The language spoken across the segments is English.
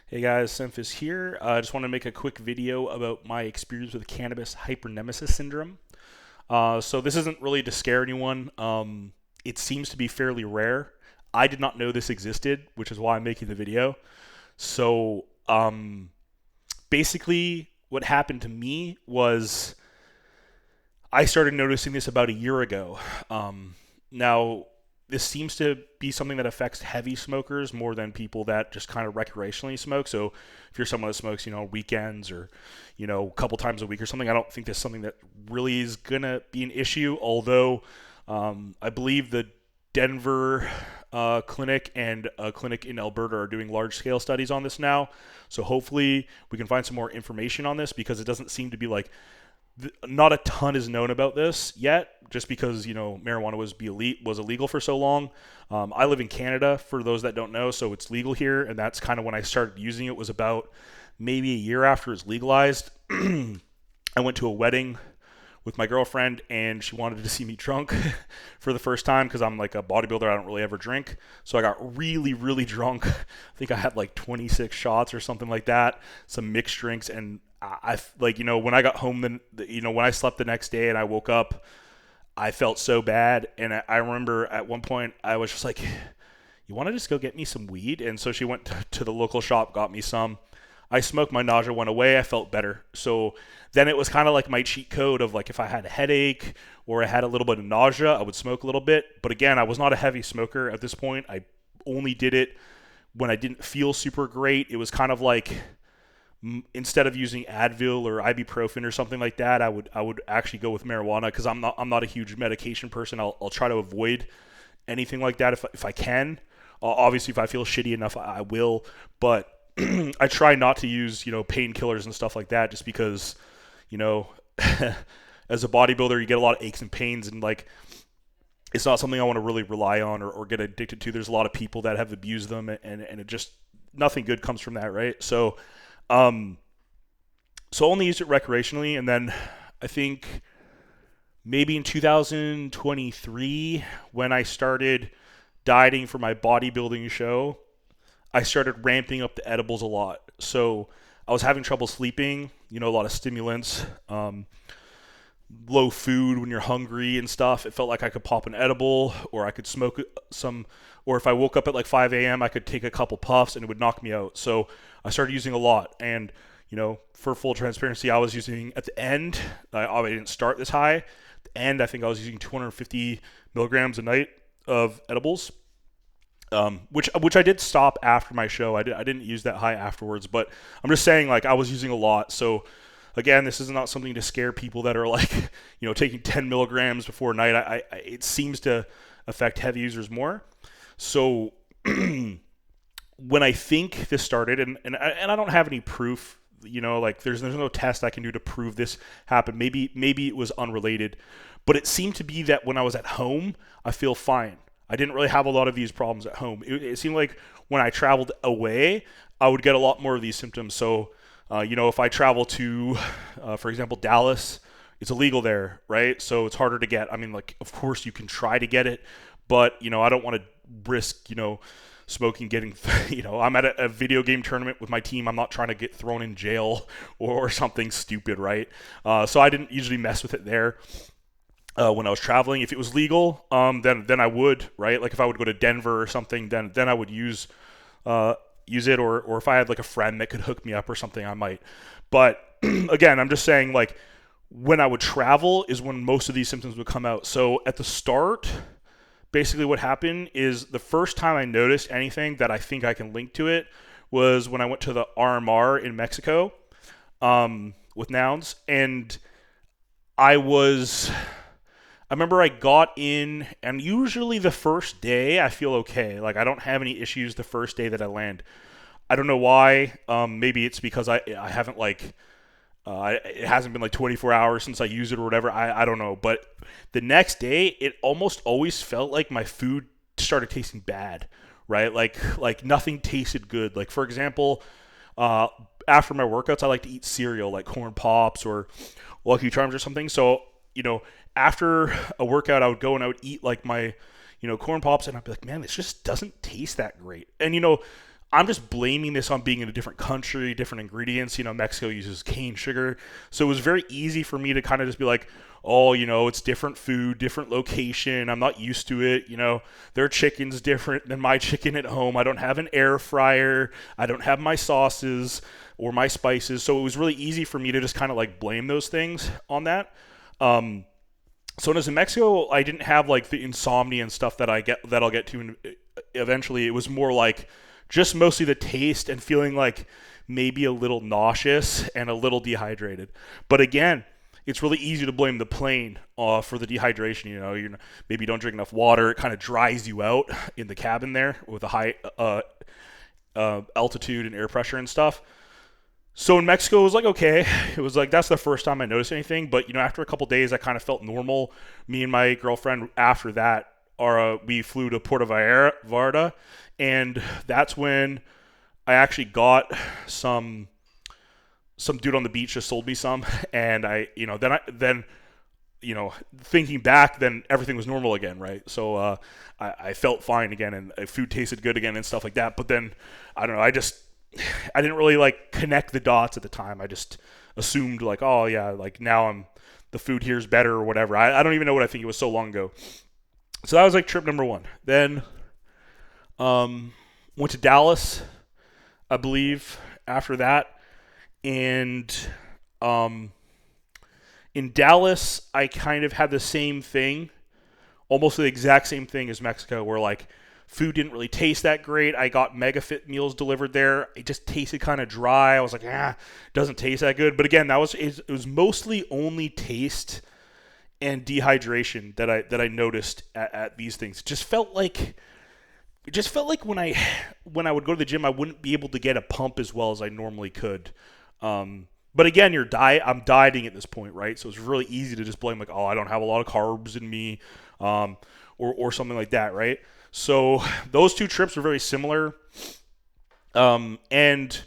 Hey guys, Semphis here. I just want to make a quick video about my experience with cannabis hyperemesis syndrome. So this isn't really to scare anyone. It seems to be fairly rare. I did not know this existed, which is why I'm making the video. So basically, what happened to me was I started noticing this about a year ago. Now, this seems to be something that affects heavy smokers more than people that just kind of recreationally smoke. So if you're someone that smokes, weekends or, a couple times a week or something, I don't think this is something that really is going to be an issue. Although I believe the Denver clinic and a clinic in Alberta are doing large scale studies on this now. So hopefully we can find some more information on this because it doesn't seem to be like not a ton is known about this yet, just because marijuana was illegal for so long. I live in Canada, for those that don't know, so it's legal here, and that's kind of when I started using it. Was about maybe a year after it's legalized. I went to a wedding with my girlfriend, and she wanted to see me drunk for the first time because I'm like a bodybuilder. I don't really ever drink, so I got really, really drunk. I think I had like 26 shots or something like that, some mixed drinks, and I like when I got home, then when I slept the next day and I woke up, I felt so bad. And I remember at one point I was just like, "You want to just go get me some weed?" And so she went to the local shop, got me some. I smoked, my nausea went away, I felt better. So then it was kind of like my cheat code of like if I had a headache or I had a little bit of nausea, I would smoke a little bit. But again, I was not a heavy smoker at this point. I only did it when I didn't feel super great. It was kind of like instead of using Advil or ibuprofen or something like that, I would actually go with marijuana because I'm not a huge medication person. I'll try to avoid anything like that if I can. Obviously, if I feel shitty enough, I will. But I try not to use painkillers and stuff like that, just because you know as a bodybuilder you get a lot of aches and pains, and like it's not something I want to really rely on or get addicted to. There's a lot of people that have abused them, and it just nothing good comes from that, right? Um, so I only used it recreationally, and then I think maybe in 2023 when I started dieting for my bodybuilding show, I started ramping up the edibles a lot. So I was having trouble sleeping, a lot of stimulants, low food when you're hungry and stuff. It felt like I could pop an edible or I could smoke some, or if I woke up at like 5 a.m., I could take a couple puffs and it would knock me out. So I started using a lot. And, for full transparency, I was using at the end, I didn't start this high. At the end, I think I was using 250 milligrams a night of edibles. Which I did stop after my show. I didn't use that high afterwards, but I'm just saying, like, I was using a lot. So again, this is not something to scare people that are like, taking 10 milligrams before night. It seems to affect heavy users more. So when I think this started, and I don't have any proof, like there's no test I can do to prove this happened. Maybe it was unrelated, but it seemed to be that when I was at home, I feel fine. I didn't really have a lot of these problems at home. It seemed like when I traveled away, I would get a lot more of these symptoms. So, if I travel to, for example, Dallas, it's illegal there, right? So it's harder to get. I mean, like, of course you can try to get it, but, I don't want to risk, smoking getting, I'm at a video game tournament with my team. I'm not trying to get thrown in jail or something stupid, right? So I didn't usually mess with it there. When I was traveling, if it was legal, then I would, right? Like if I would go to Denver or something, then I would use it, or if I had like a friend that could hook me up or something, I might. But again, I'm just saying, like, when I would travel is when most of these symptoms would come out. So at the start, basically what happened is the first time I noticed anything that I think I can link to it was when I went to the RMR in Mexico with Nouns, and I remember I got in, and usually the first day I feel okay. Like I don't have any issues the first day that I land. I don't know why. Maybe it's because I haven't it hasn't been like 24 hours since I used it or whatever. I don't know. But the next day, it almost always felt like my food started tasting bad, right? Like nothing tasted good. Like for example, after my workouts, I like to eat cereal like Corn Pops or Lucky Charms or something. So, after a workout, I would go and I would eat like my, Corn Pops, and I'd be like, man, this just doesn't taste that great. And, I'm just blaming this on being in a different country, different ingredients. Mexico uses cane sugar. So it was very easy for me to kind of just be like, oh, it's different food, different location. I'm not used to it. Their chicken's different than my chicken at home. I don't have an air fryer. I don't have my sauces or my spices. So it was really easy for me to just kind of like blame those things on that. So when I was in Mexico, I didn't have like the insomnia and stuff that I'll get to eventually. It was more like just mostly the taste and feeling like maybe a little nauseous and a little dehydrated. But again, it's really easy to blame the plane for the dehydration. Maybe you don't drink enough water. It kind of dries you out in the cabin there with a high altitude and air pressure and stuff. So in Mexico, it was like, okay. It was like, that's the first time I noticed anything. But, after a couple days, I kind of felt normal. Me and my girlfriend, after that, we flew to Puerto Vallarta. And that's when I actually got some dude on the beach just sold me some. And then thinking back, then everything was normal again, right? So I felt fine again, and food tasted good again and stuff like that. But then, I don't know, I didn't really like connect the dots at the time. I just assumed like, oh yeah, like now the food here is better or whatever. I don't even know what I think. It was so long ago. So that was like trip number 1. Then went to Dallas, I believe, after that. And in Dallas, I kind of had the same thing, almost the exact same thing as Mexico, where like food didn't really taste that great. I got Mega Fit meals delivered there. It just tasted kind of dry. I was like, doesn't taste that good. But again, it was mostly only taste and dehydration that I noticed at these things. It just felt like when I would go to the gym, I wouldn't be able to get a pump as well as I normally could. But again, I'm dieting at this point, right? So it's really easy to just blame like, oh, I don't have a lot of carbs in me, or something like that, right? So those 2 trips were very similar. And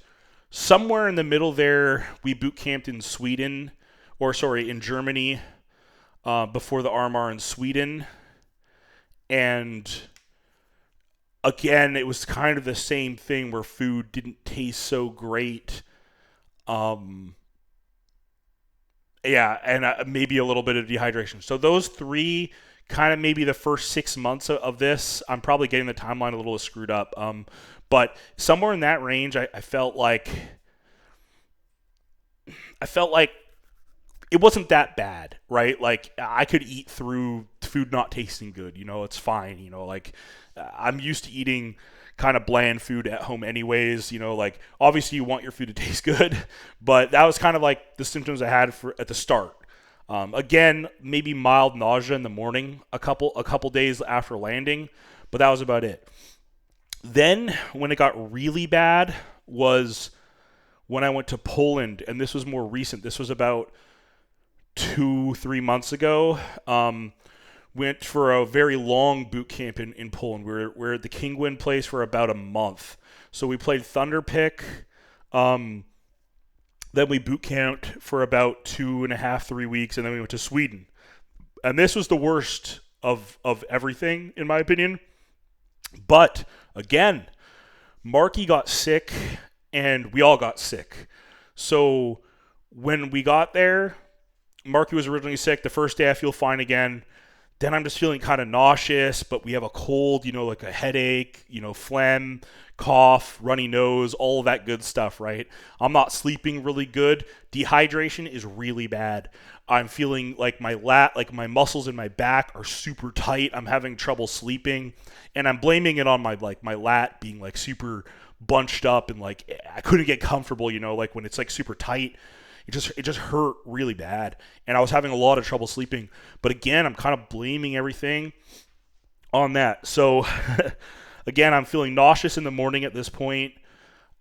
somewhere in the middle there, we boot camped in in Germany, before the RMR in Sweden. And again, it was kind of the same thing where food didn't taste so great. And maybe a little bit of dehydration. So those 3, kind of maybe the first 6 months of this. I'm probably getting the timeline a little screwed up. But somewhere in that range, I felt like it wasn't that bad, right? Like I could eat through food not tasting good. It's fine. Like I'm used to eating kind of bland food at home anyways. Like obviously you want your food to taste good, but that was kind of like the symptoms I had at the start. Again, maybe mild nausea in the morning, a couple days after landing, but that was about it. Then when it got really bad was when I went to Poland, and this was more recent. This was about 2-3 months ago. Went for a very long boot camp in Poland. We're at the Kingwin place for about a month. So we played Thunderpick. Then we boot camped for about 2.5-3 weeks, and then we went to Sweden. And this was the worst of everything, in my opinion. But again, Marky got sick, and we all got sick. So when we got there, Marky was originally sick. The first day I feel fine again. Then I'm just feeling kind of nauseous, but we have a cold, like a headache, phlegm, cough, runny nose, all of that good stuff, right? I'm not sleeping really good. Dehydration is really bad. I'm feeling like my muscles in my back are super tight. I'm having trouble sleeping, and I'm blaming it on my lat being like super bunched up, and like I couldn't get comfortable, like when it's like super tight. It just hurt really bad, and I was having a lot of trouble sleeping. But again, I'm kind of blaming everything on that. So again, I'm feeling nauseous in the morning at this point.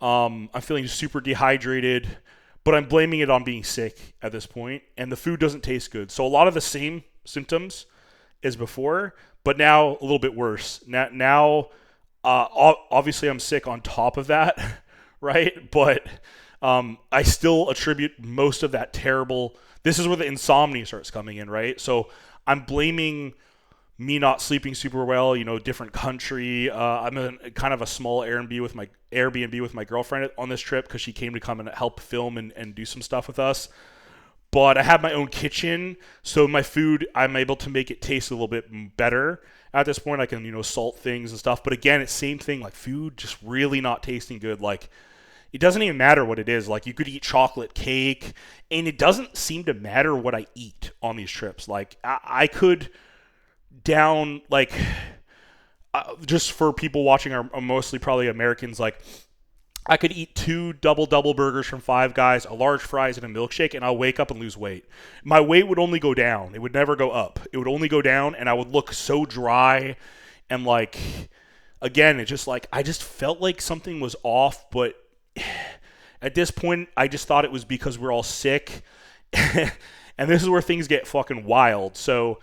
I'm feeling super dehydrated, but I'm blaming it on being sick at this point, and the food doesn't taste good. So a lot of the same symptoms as before, but now a little bit worse. Now obviously I'm sick on top of that, right? But I still attribute most of that terrible. This is where the insomnia starts coming in, right? So I'm blaming me not sleeping super well, different country. I'm in kind of a small Airbnb with my girlfriend on this trip because she came to come and help film and do some stuff with us. But I have my own kitchen, so my food, I'm able to make it taste a little bit better. At this point, I can, salt things and stuff. But again, it's same thing, like food just really not tasting good. Like, it doesn't even matter what it is. Like, you could eat chocolate cake, and it doesn't seem to matter what I eat on these trips. Like, I could down, like, just for people watching are mostly probably Americans, like, I could eat 2 double burgers from Five Guys, a large fries, and a milkshake, and I'll wake up and lose weight. My weight would only go down. It would never go up. It would only go down, and I would look so dry. And, like, again, it just, like, I just felt like something was off. But at this point, I just thought it was because we're all sick. And this is where things get fucking wild. So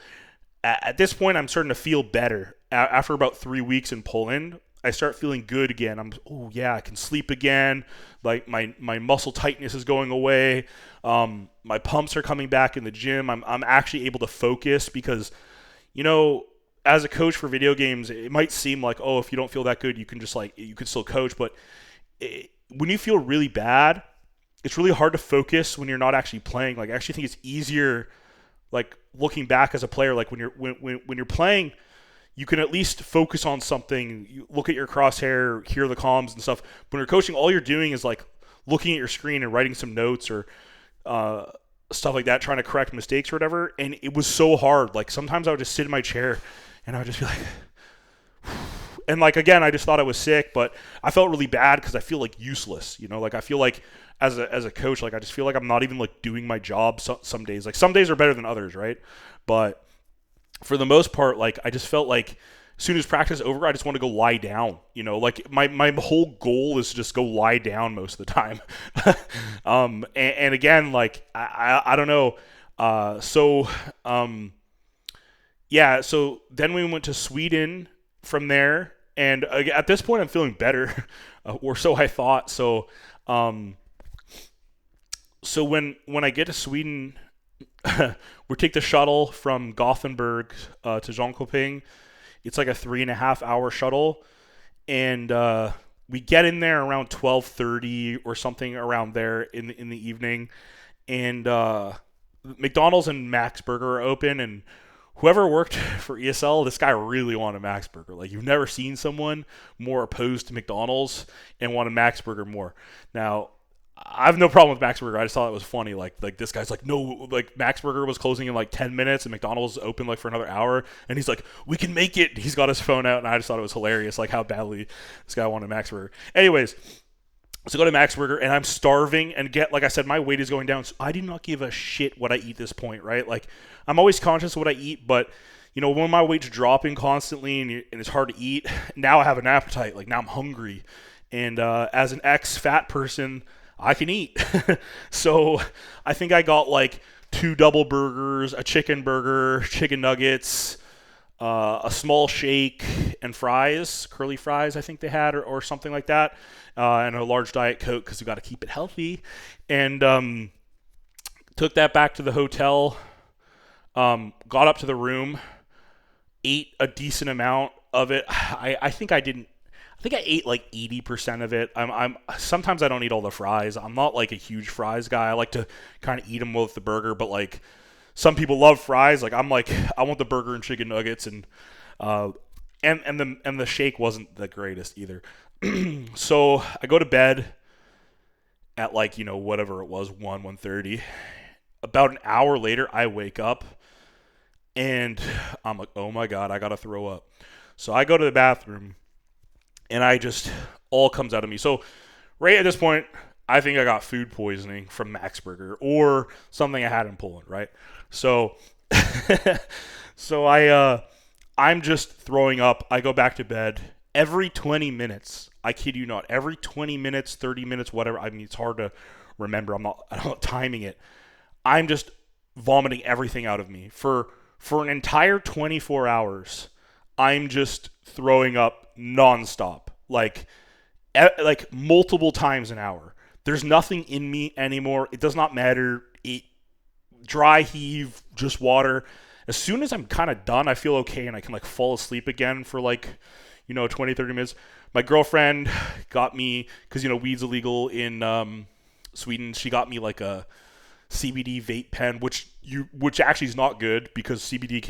at this point, I'm starting to feel better. After about 3 weeks in Poland, I start feeling good again. I can sleep again. Like my muscle tightness is going away. My pumps are coming back in the gym. I'm actually able to focus because, as a coach for video games, it might seem like, oh, if you don't feel that good, you can just you could still coach. But when you feel really bad, it's really hard to focus when you're not actually playing. Like, I actually think it's easier, like, looking back as a player, like when you're playing, you can at least focus on something. You look at your crosshair, hear the comms and stuff. When you're coaching, all you're doing is like looking at your screen and writing some notes or stuff like that, trying to correct mistakes or whatever. And it was so hard. Like, sometimes I would just sit in my chair and I would just be like, and like, again, I just thought I was sick, but I felt really bad because I feel like useless. Like, I feel like as a coach, like, I just feel like I'm not even like doing my job some days. Like, some days are better than others, right? But for the most part, like, I just felt like as soon as practice is over, I just want to go lie down. Like, my whole goal is to just go lie down most of the time. And again, like, I don't know. So then we went to Sweden from there. And at this point, I'm feeling better, or so I thought. So when I get to Sweden, we take the shuttle from Gothenburg to Jönköping. It's like a 3.5-hour shuttle, and we get in there around 12:30 or something around there in the evening. And McDonald's and Max Burger are open, and whoever worked for ESL, this guy really wanted Max Burger. Like, you've never seen someone more opposed to McDonald's and wanted Max Burger more. Now, I have no problem with Max Burger. I just thought it was funny. Like this guy's like, no, like, Max Burger was closing in like 10 minutes and McDonald's was open like for another hour. And he's like, we can make it. He's got his phone out, and I just thought it was hilarious, like, how badly this guy wanted Max Burger. Anyways, so go to Max Burger, and I'm starving, and like I said, my weight is going down. So I do not give a shit what I eat this point, right? Like, I'm always conscious of what I eat, but when my weight's dropping constantly and it's hard to eat, now I have an appetite. Like, now I'm hungry. And as an ex-fat person, I can eat. So I think I got like 2 double burgers, a chicken burger, chicken nuggets, a small shake, and fries, curly fries I think they had, or something like that, and a large Diet Coke because we got to keep it healthy. And took that back to the hotel, got up to the room, ate a decent amount of it. I think I ate like 80% of it. Sometimes I don't eat all the fries. I'm not like a huge fries guy. I like to kind of eat them with the burger, but like, some people love fries. Like, I'm like, I want the burger and chicken nuggets, and the shake wasn't the greatest either. So I go to bed at like, whatever it was, 1:30. About an hour later, I wake up and I'm like, oh my God, I gotta throw up. So I go to the bathroom, and all comes out of me. So right at this point, I think I got food poisoning from Max Burger or something I had in Poland, right? So I'm just throwing up. I go back to bed. Every 20 minutes, I kid you not, every 20 minutes, 30 minutes, whatever. I mean, it's hard to remember. I'm not timing it. I'm just vomiting everything out of me. For an entire 24 hours, I'm just throwing up nonstop, like multiple times an hour. There's nothing in me anymore. It does not matter. Dry heave, just water. As soon as I'm kind of done, I feel okay and I can like fall asleep again for like, 20, 30 minutes. My girlfriend got me, because, weed's illegal in Sweden. She got me like a CBD vape pen, which actually is not good because CBD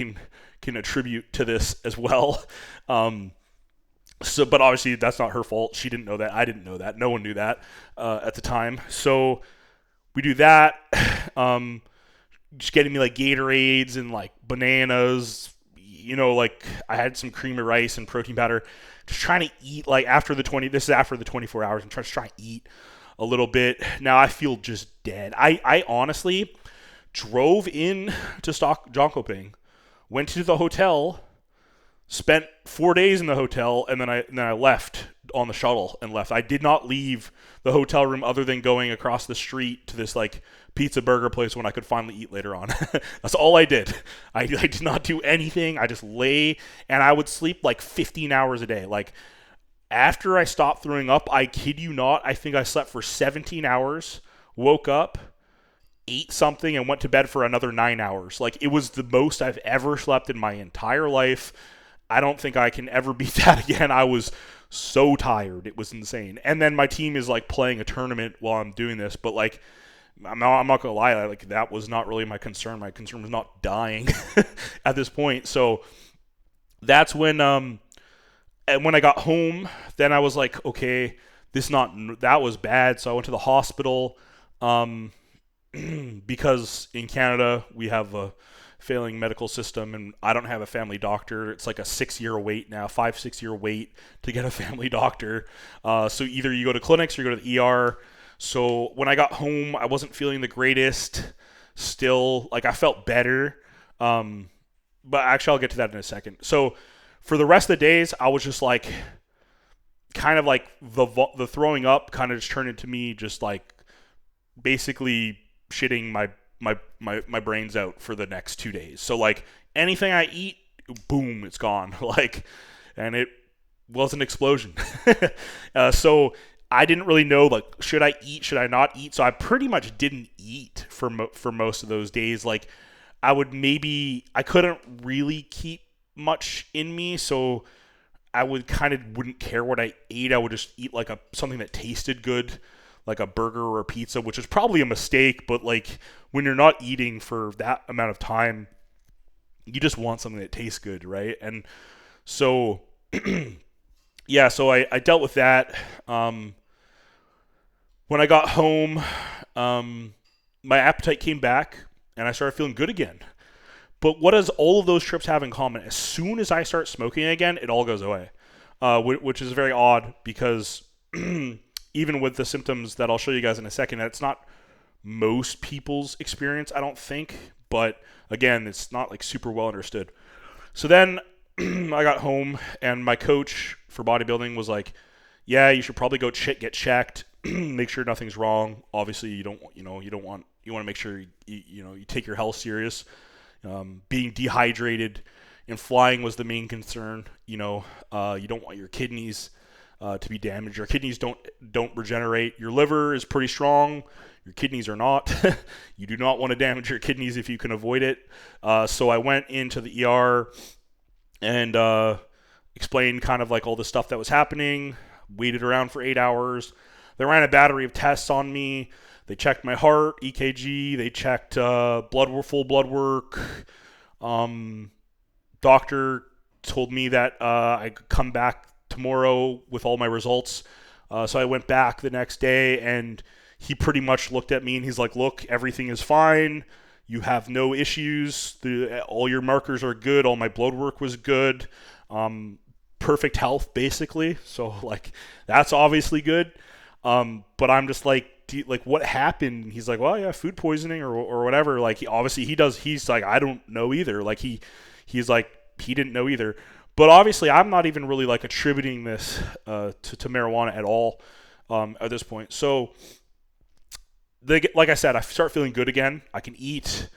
can attribute to this as well. But obviously that's not her fault. She didn't know that. I didn't know that. No one knew that at the time. So we do that. Just getting me like Gatorades and like bananas. Like I had some cream of rice and protein powder. Just trying to eat like this is after the 24 hours. I'm trying to eat a little bit. Now I feel just dead. I honestly drove in to Jönköping, went to the hotel, spent 4 days in the hotel, and then I left on the shuttle and left. I did not leave the hotel room other than going across the street to this like pizza burger place when I could finally eat later on. That's all I did. I did not do anything. I just lay, and I would sleep like 15 hours a day. Like after I stopped throwing up, I kid you not, I think I slept for 17 hours, woke up, ate something, and went to bed for another 9 hours. Like it was the most I've ever slept in my entire life. I don't think I can ever beat that again. I was so tired. It was insane. And then my team is like playing a tournament while I'm doing this, but like I'm not going to lie, like that was not really my concern. My concern was not dying at this point. So that's when and when I got home, then I was like, okay, that was bad. So I went to the hospital because in Canada we have a failing medical system, and I don't have a family doctor. It's like a 6-year wait now, 5-6 year wait to get a family doctor. So either you go to clinics or you go to the ER. So when I got home, I wasn't feeling the greatest still. Like I felt better. But actually I'll get to that in a second. So for the rest of the days, I was just like, kind of like the throwing up kind of just turned into me just like basically shitting my brains out for the next 2 days. So like anything I eat, boom, it's gone. Like, and it was an explosion. So I didn't really know, like, should I eat, should I not eat? So I pretty much didn't eat for most of those days. Like I couldn't really keep much in me. So I wouldn't care what I ate. I would just eat like something that tasted good, like a burger or a pizza, which is probably a mistake, but like when you're not eating for that amount of time, you just want something that tastes good, right? And so, yeah, so I dealt with that. When I got home, my appetite came back and I started feeling good again. But what does all of those trips have in common? As soon as I start smoking again, it all goes away, which is very odd because even with the symptoms that I'll show you guys in a second, that's not most people's experience, I don't think. But again, it's not like super well understood. So then I got home and my coach for bodybuilding was like, yeah, you should probably go get checked, make sure nothing's wrong. Obviously you want to make sure you take your health serious. Being dehydrated and flying was the main concern. You don't want your kidneys to be damaged. Your kidneys don't regenerate. Your liver is pretty strong. Your kidneys are not. You do not want to damage your kidneys if you can avoid it. So I went into the ER and explained kind of like all the stuff that was happening. Waited around for 8 hours. They ran a battery of tests on me. They checked my heart, EKG. They checked full blood work. Doctor told me that I could come back tomorrow with all my results. So I went back the next day, and he pretty much looked at me and he's like, look, everything is fine. You have no issues. All your markers are good. All my blood work was good. Perfect health, basically. So, like, that's obviously good. But I'm just like, what happened? He's like, well, yeah, food poisoning or whatever. Like, he's like, I don't know either. Like, he's like, he didn't know either. But obviously, I'm not even really like attributing this to marijuana at all at this point. So, like I said, I start feeling good again. I can eat.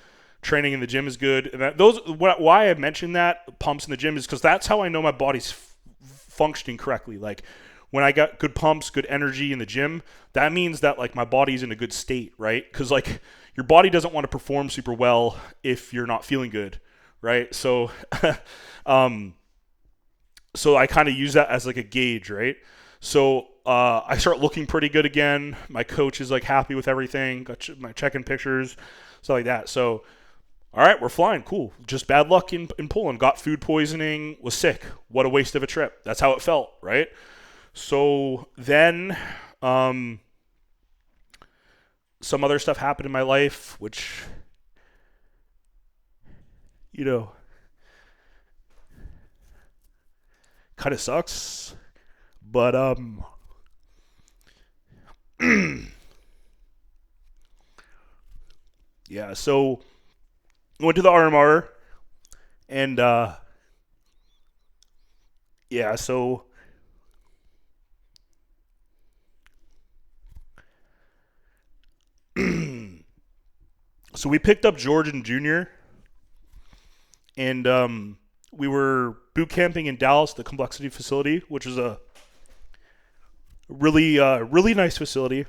Training in the gym is good. And why I mentioned that pumps in the gym is because that's how I know my body's functioning correctly. Like, when I got good pumps, good energy in the gym, that means that like my body's in a good state, right? Because like your body doesn't want to perform super well if you're not feeling good, right? So, um, so I kind of use that as like a gauge, right? So I start looking pretty good again. My coach is like happy with everything. Got my check-in pictures, stuff like that. So all right, we're flying. Cool. Just bad luck in Poland. Got food poisoning. Was sick. What a waste of a trip. That's how it felt, right? So then some other stuff happened in my life, which, you know, kind of sucks. But yeah. So went to the RMR, and yeah. So we picked up Georgian Jr. and we were boot camping in Dallas, the Complexity facility, which is a really nice facility.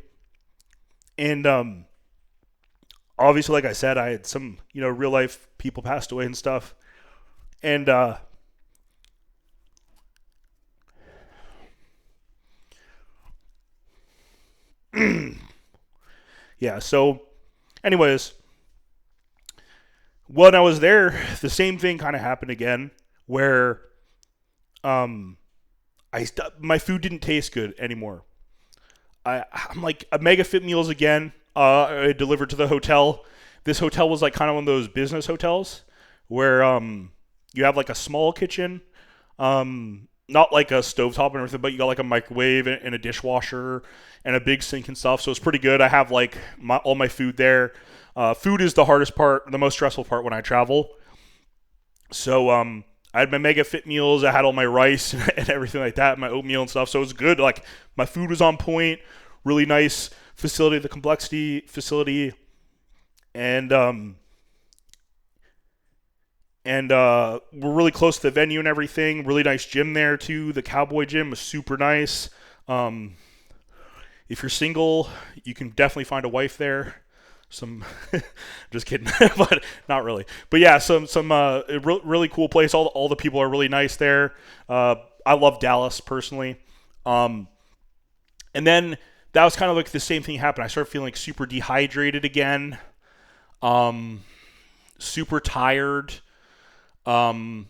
And obviously, like I said, I had some real life people passed away and stuff. And yeah. So, anyways, when I was there, the same thing kind of happened again, where um my food didn't taste good anymore. I'm like a Mega Fit meals again. I delivered to the hotel. This hotel was like kind of one of those business hotels where you have like a small kitchen, not like a stovetop and everything, but you got like a microwave and a dishwasher and a big sink and stuff. So it's pretty good. I have like all my food there. Food is the hardest part, the most stressful part when I travel. So I had my Mega Fit meals. I had all my rice and everything like that, my oatmeal and stuff. So it was good. Like my food was on point. Really nice facility, the Complexity facility, and we're really close to the venue and everything. Really nice gym there too. The Cowboy Gym was super nice. If you're single, you can definitely find a wife there. Just kidding, but not really. But yeah, really cool place. All the people are really nice there. I love Dallas personally. And then that was kind of like the same thing happened. I started feeling like super dehydrated again. Super tired. Again,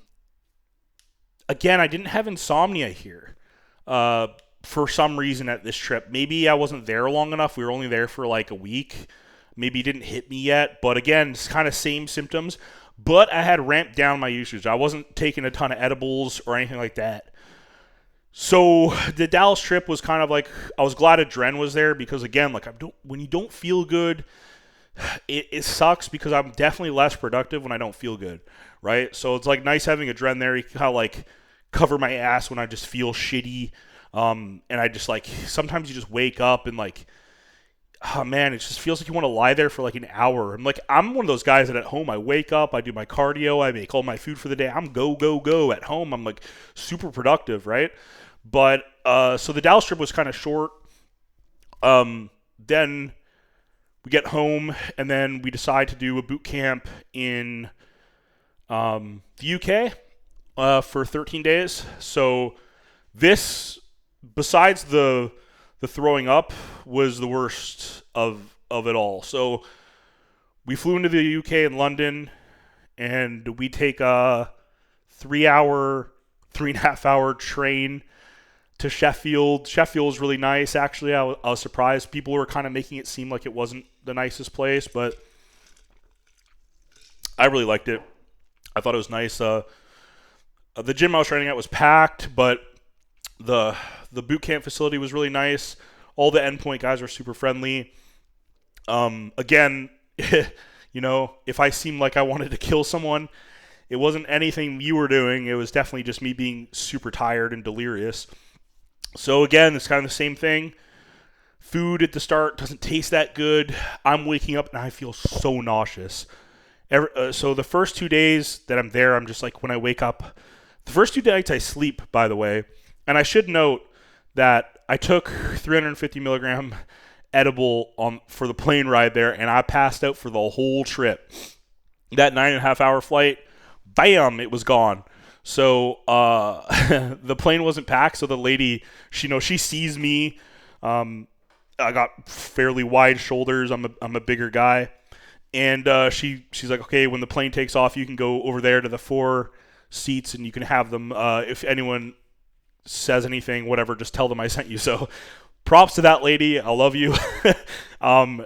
I didn't have insomnia here. For some reason at this trip. Maybe I wasn't there long enough. We were only there for like a week. Maybe it didn't hit me yet. But again, it's kind of same symptoms. But I had ramped down my usage. I wasn't taking a ton of edibles or anything like that. So the Dallas trip was kind of like, I was glad Adren was there because again, like when you don't feel good, it sucks because I'm definitely less productive when I don't feel good, right? So it's like nice having Adren there. He can kind of like cover my ass when I just feel shitty. And I just like, sometimes you just wake up and like, oh man, it just feels like you want to lie there for like an hour. I'm one of those guys that at home I wake up, I do my cardio, I make all my food for the day. I'm go at home. I'm like super productive, right? But so the Dallas trip was kind of short. Then we get home and then we decide to do a boot camp in the UK for 13 days. So this, besides the throwing up, was the worst of it all. So we flew into the UK in London, and we take a 3.5 hour train to Sheffield. Sheffield was really nice, actually. I was surprised. People were kind of making it seem like it wasn't the nicest place, but I really liked it. I thought it was nice. The gym I was training at was packed, but the boot camp facility was really nice. All the endpoint guys were super friendly. Again, if I seemed like I wanted to kill someone, it wasn't anything you were doing. It was definitely just me being super tired and delirious. So again, it's kind of the same thing. Food at the start doesn't taste that good. I'm waking up and I feel so nauseous. So the first 2 days that I'm there, I'm just like, when I wake up, the first 2 nights I sleep, by the way. And I should note that I took 350 milligram edible for the plane ride there, and I passed out for the whole trip. That 9.5 hour flight, bam, it was gone. So the plane wasn't packed. So the lady, she sees me. I got fairly wide shoulders. I'm a bigger guy, and she's like, okay, when the plane takes off, you can go over there to the 4 seats, and you can have them. If anyone says anything, whatever, just tell them I sent you. So props to that lady. I love you.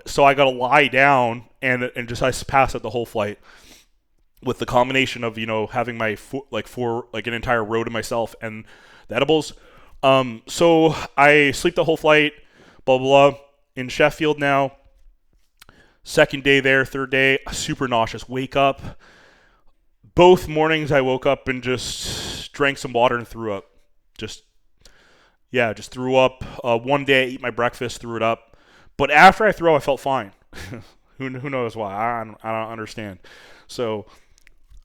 So I got to lie down and just I pass it the whole flight with the combination of, having my an entire row to myself and the edibles. So I sleep the whole flight, blah, blah, blah. In Sheffield now, second day there, third day, super nauseous. Wake up. Both mornings I woke up and just drank some water and threw up. Just threw up. One day I ate my breakfast, threw it up. But after I threw up, I felt fine. Who knows why? I don't understand. So,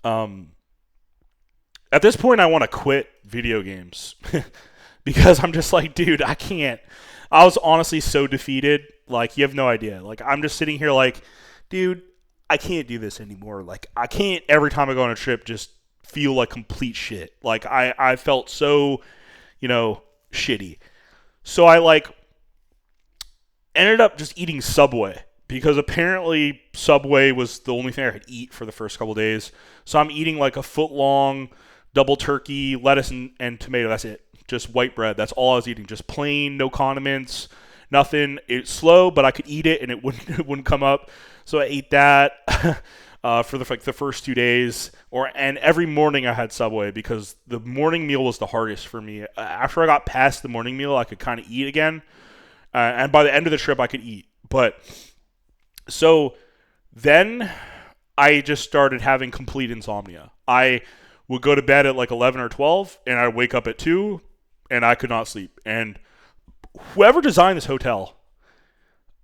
at this point, I want to quit video games because I'm just like, dude, I can't. I was honestly so defeated. Like, you have no idea. Like, I'm just sitting here like, dude, I can't do this anymore. Like, I can't every time I go on a trip just feel like complete shit. Like, I felt so, shitty. So I ended up just eating Subway because apparently Subway was the only thing I could eat for the first couple days. So I'm eating like a foot-long double turkey, lettuce, and tomato. That's it. Just white bread. That's all I was eating. Just plain, no condiments, nothing. It's slow, but I could eat it and it wouldn't come up. So I ate that for the first 2 days. And every morning I had Subway because the morning meal was the hardest for me. After I got past the morning meal, I could kind of eat again. And by the end of the trip, I could eat. But so then I just started having complete insomnia. I would go to bed at like 11 or 12, and I'd wake up at 2, and I could not sleep. And whoever designed this hotel,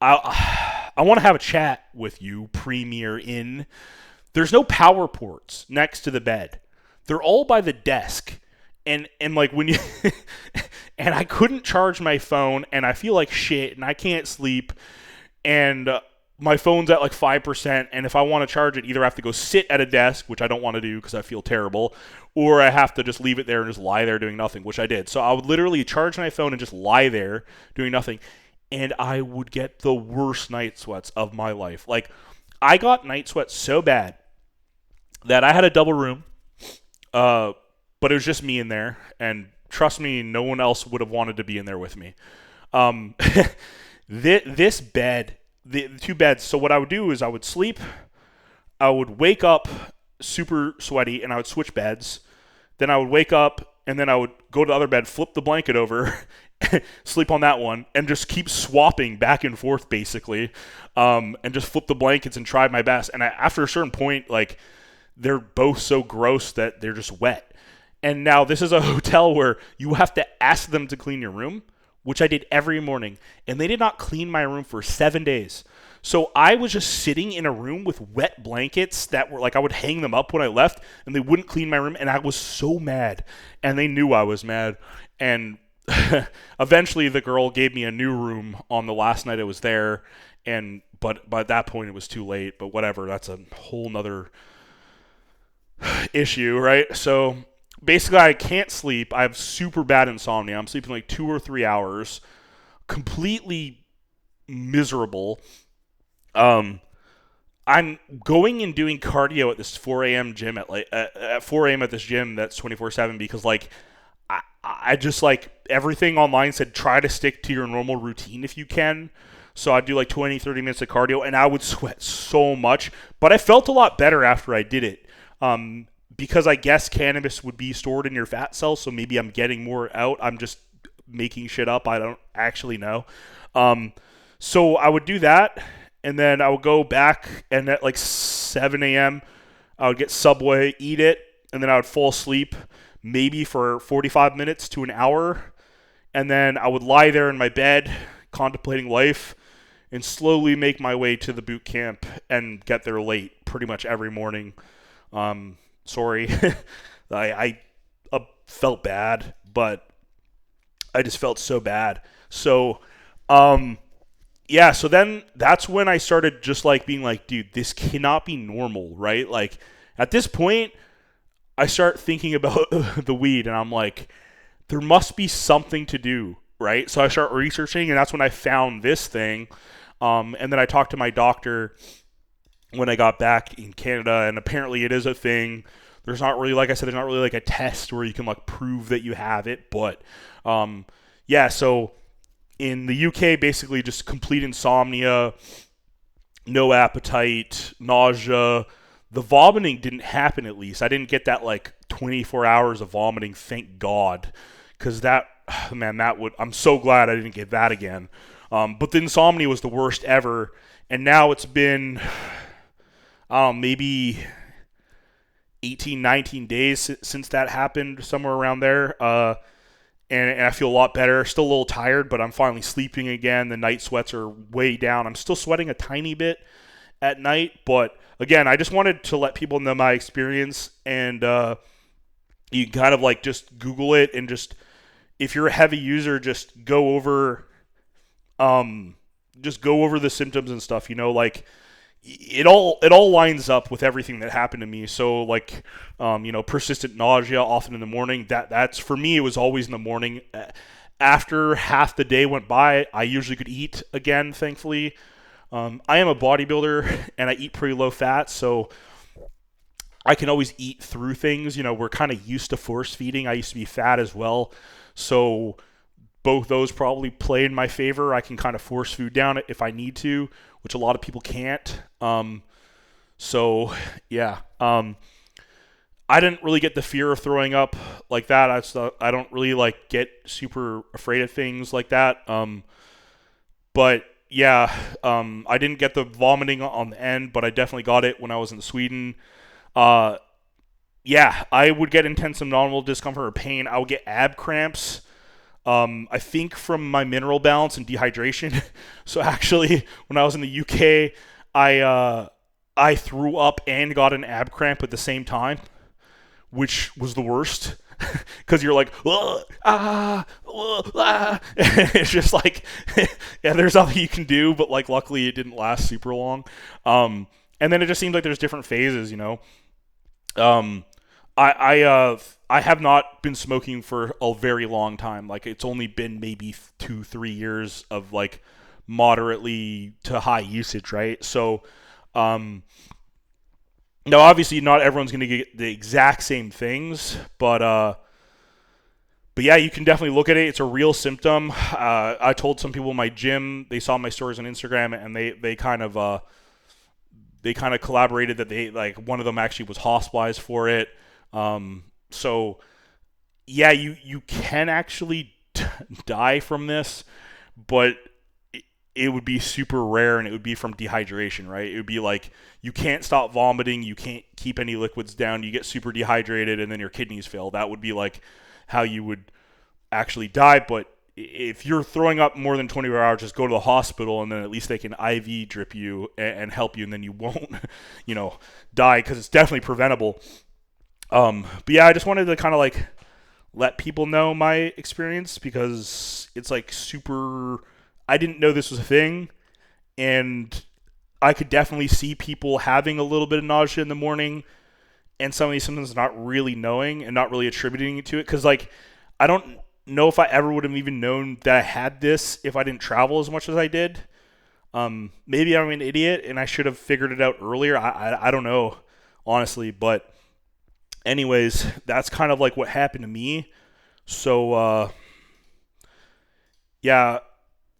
I want to have a chat with you, Premier Inn. There's no power ports next to the bed. They're all by the desk. And like when you and I couldn't charge my phone, and I feel like shit, and I can't sleep, and my phone's at like 5%, and if I want to charge it, either I have to go sit at a desk, which I don't want to do because I feel terrible, or I have to just leave it there and just lie there doing nothing, which I did. So I would literally charge my phone and just lie there doing nothing, and I would get the worst night sweats of my life. Like, I got night sweats so bad that I had a double room, but it was just me in there, and trust me, no one else would have wanted to be in there with me. This bed, the 2 beds, so what I would do is I would sleep, I would wake up super sweaty, and I would switch beds. Then I would wake up, and then I would go to the other bed, flip the blanket over, sleep on that one, and just keep swapping back and forth, basically, and just flip the blankets and try my best. And after a certain point, like, they're both so gross that they're just wet. And now this is a hotel where you have to ask them to clean your room, which I did every morning. And they did not clean my room for 7 days. So I was just sitting in a room with wet blankets that were like, I would hang them up when I left, and they wouldn't clean my room. And I was so mad. And they knew I was mad. And eventually the girl gave me a new room on the last night I was there. But by that point it was too late. But whatever, that's a whole nother issue, right? So basically, I can't sleep. I have super bad insomnia. I'm sleeping like 2 or 3 hours. Completely miserable. I'm going and doing cardio at this 4 a.m. gym at 4 a.m. at this gym that's 24/7 because like I just like everything online said try to stick to your normal routine if you can. So I'd do like 20, 30 minutes of cardio, and I would sweat so much. But I felt a lot better after I did it. Because I guess cannabis would be stored in your fat cells, so maybe I'm getting more out. I'm just making shit up. I don't actually know. So I would do that, and then I would go back, and at like 7 a.m., I would get Subway, eat it, and then I would fall asleep maybe for 45 minutes to an hour, and then I would lie there in my bed contemplating life and slowly make my way to the boot camp and get there late pretty much every morning. Sorry, I felt bad, but I just felt so bad. So, so then that's when I started just like being like, dude, this cannot be normal, right? Like at this point, I start thinking about the weed, and I'm like, there must be something to do, right? So I start researching, and that's when I found this thing. And then I talked to my doctor when I got back in Canada, and apparently it is a thing. There's not really, like I said, there's not really like a test where you can like prove that you have it, but yeah. So in the UK, basically just complete insomnia, no appetite, nausea. The vomiting didn't happen, at least. I didn't get that like 24 hours of vomiting, thank God. Because that, man, that would, I'm so glad I didn't get that again. But the insomnia was the worst ever. And now it's been, maybe 18, 19 days since that happened, somewhere around there. And I feel a lot better. Still a little tired, but I'm finally sleeping again. The night sweats are way down. I'm still sweating a tiny bit at night, but again, I just wanted to let people know my experience, and you can kind of like just Google it, and just, if you're a heavy user, just go over the symptoms and stuff, like it all lines up with everything that happened to me. So like persistent nausea often in the morning, that's for me, it was always in the morning. After half the day went by, I usually could eat again, thankfully. I am a bodybuilder and I eat pretty low fat, so I can always eat through things. We're kind of used to force feeding. I used to be fat as well, so both those probably play in my favor. I can kind of force food down if I need to, which a lot of people can't. So yeah, I didn't really get the fear of throwing up like that. I don't really like get super afraid of things like that. But yeah, I didn't get the vomiting on the end, but I definitely got it when I was in Sweden. Yeah, I would get intense abdominal discomfort or pain. I would get ab cramps. I think from my mineral balance and dehydration. So actually, when I was in the UK, I threw up and got an ab cramp at the same time, which was the worst. Because you're like, it's just like, yeah, there's nothing you can do, but like, luckily it didn't last super long. And then it just seems like there's different phases, I have not been smoking for a very long time. Like, it's only been maybe 2-3 years of like moderately to high usage, right? So, now obviously not everyone's going to get the exact same things, but yeah, you can definitely look at it. It's a real symptom. I told some people in my gym, they saw my stories on Instagram, and they kind of collaborated that they, like, one of them actually was hospitalized for it. So yeah, you can actually die from this, but it would be super rare, and it would be from dehydration, right? It would be like, you can't stop vomiting, you can't keep any liquids down, you get super dehydrated, and then your kidneys fail. That would be like how you would actually die. But if you're throwing up more than 24 hours, just go to the hospital, and then at least they can IV drip you and help you, and then you won't, die, because it's definitely preventable. But yeah, I just wanted to kind of like let people know my experience, because it's like super, I didn't know this was a thing, and I could definitely see people having a little bit of nausea in the morning, and some of these symptoms not really knowing and not really attributing it to it. Because like, I don't know if I ever would have even known that I had this if I didn't travel as much as I did. Maybe I'm an idiot and I should have figured it out earlier. I don't know, honestly. But anyways, that's kind of like what happened to me. So yeah,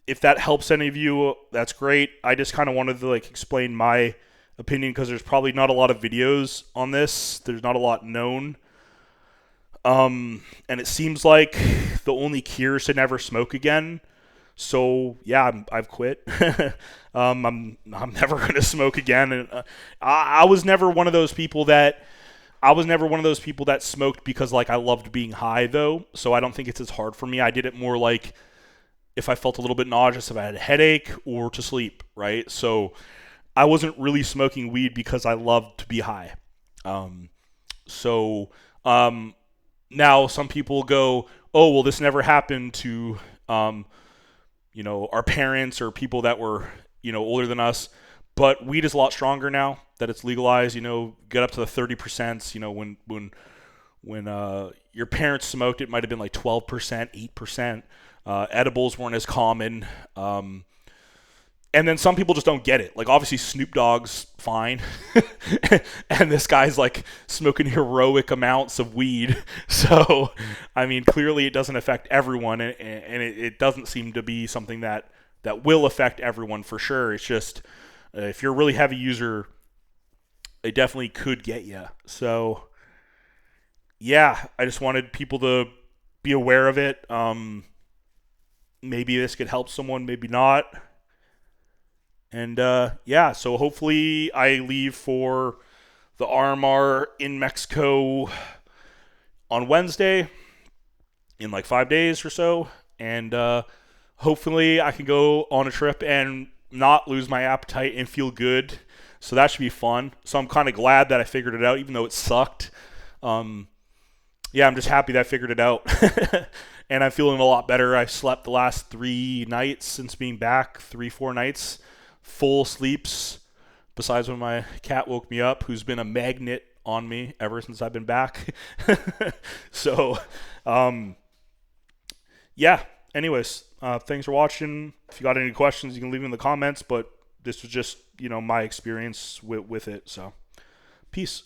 if that helps any of you, that's great. I just kind of wanted to like explain my opinion, because there's probably not a lot of videos on this. There's not a lot known. And it seems like the only cure is to never smoke again. So yeah, I've quit. I'm never gonna smoke again. And I was never one of those people that smoked because like I loved being high, though. So I don't think it's as hard for me. I did it more like if I felt a little bit nauseous, if I had a headache, or to sleep, right? So I wasn't really smoking weed because I loved to be high. So now some people go, oh, well, this never happened to, our parents or people that were, older than us. But weed is a lot stronger now that it's legalized. Get up to the 30%. When when your parents smoked, it might have been like 12%, 8%. Edibles weren't as common. And then some people just don't get it. Like, obviously, Snoop Dogg's fine. And this guy's, like, smoking heroic amounts of weed. So, I mean, clearly it doesn't affect everyone. And it doesn't seem to be something that will affect everyone for sure. It's just, if you're a really heavy user, it definitely could get you. So, yeah, I just wanted people to be aware of it. Maybe this could help someone, maybe not. And yeah, so hopefully I leave for the RMR in Mexico on Wednesday in like 5 days or so. And hopefully I can go on a trip and not lose my appetite and feel good. So that should be fun. So I'm kind of glad that I figured it out, even though it sucked. Yeah, I'm just happy that I figured it out. And I'm feeling a lot better. I've slept the last 3 nights since being back, 3-4 nights. Full sleeps, besides when my cat woke me up, who's been a magnet on me ever since I've been back. So, yeah. Anyways, thanks for watching. If you got any questions, you can leave them in the comments. But this was just, my experience with it. So, peace.